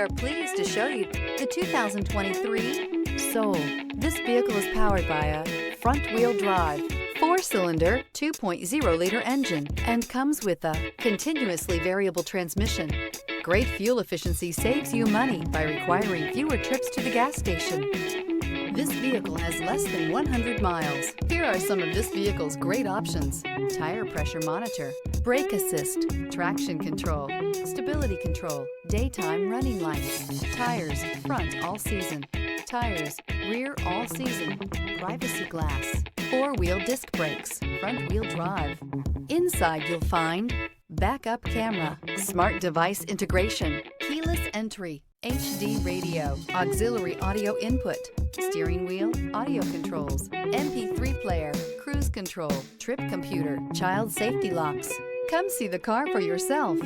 are pleased to show you the 2023 Soul. This vehicle is powered by a front-wheel drive, 4-cylinder, 2.0-liter engine, and comes with a continuously variable transmission. Great fuel efficiency saves you money by requiring fewer trips to the gas station. This vehicle has less than 100 miles. Here are some of this vehicle's great options: tire pressure monitor, brake assist, traction control, stability control, daytime running lights, tires front all season, tires rear all season, privacy glass, 4-wheel disc brakes, front wheel drive. Inside you'll find backup camera, smart device integration, keyless entry, HD radio, auxiliary audio input, steering wheel audio controls, MP3 player, cruise control, trip computer, child safety locks. Come see the car for yourself.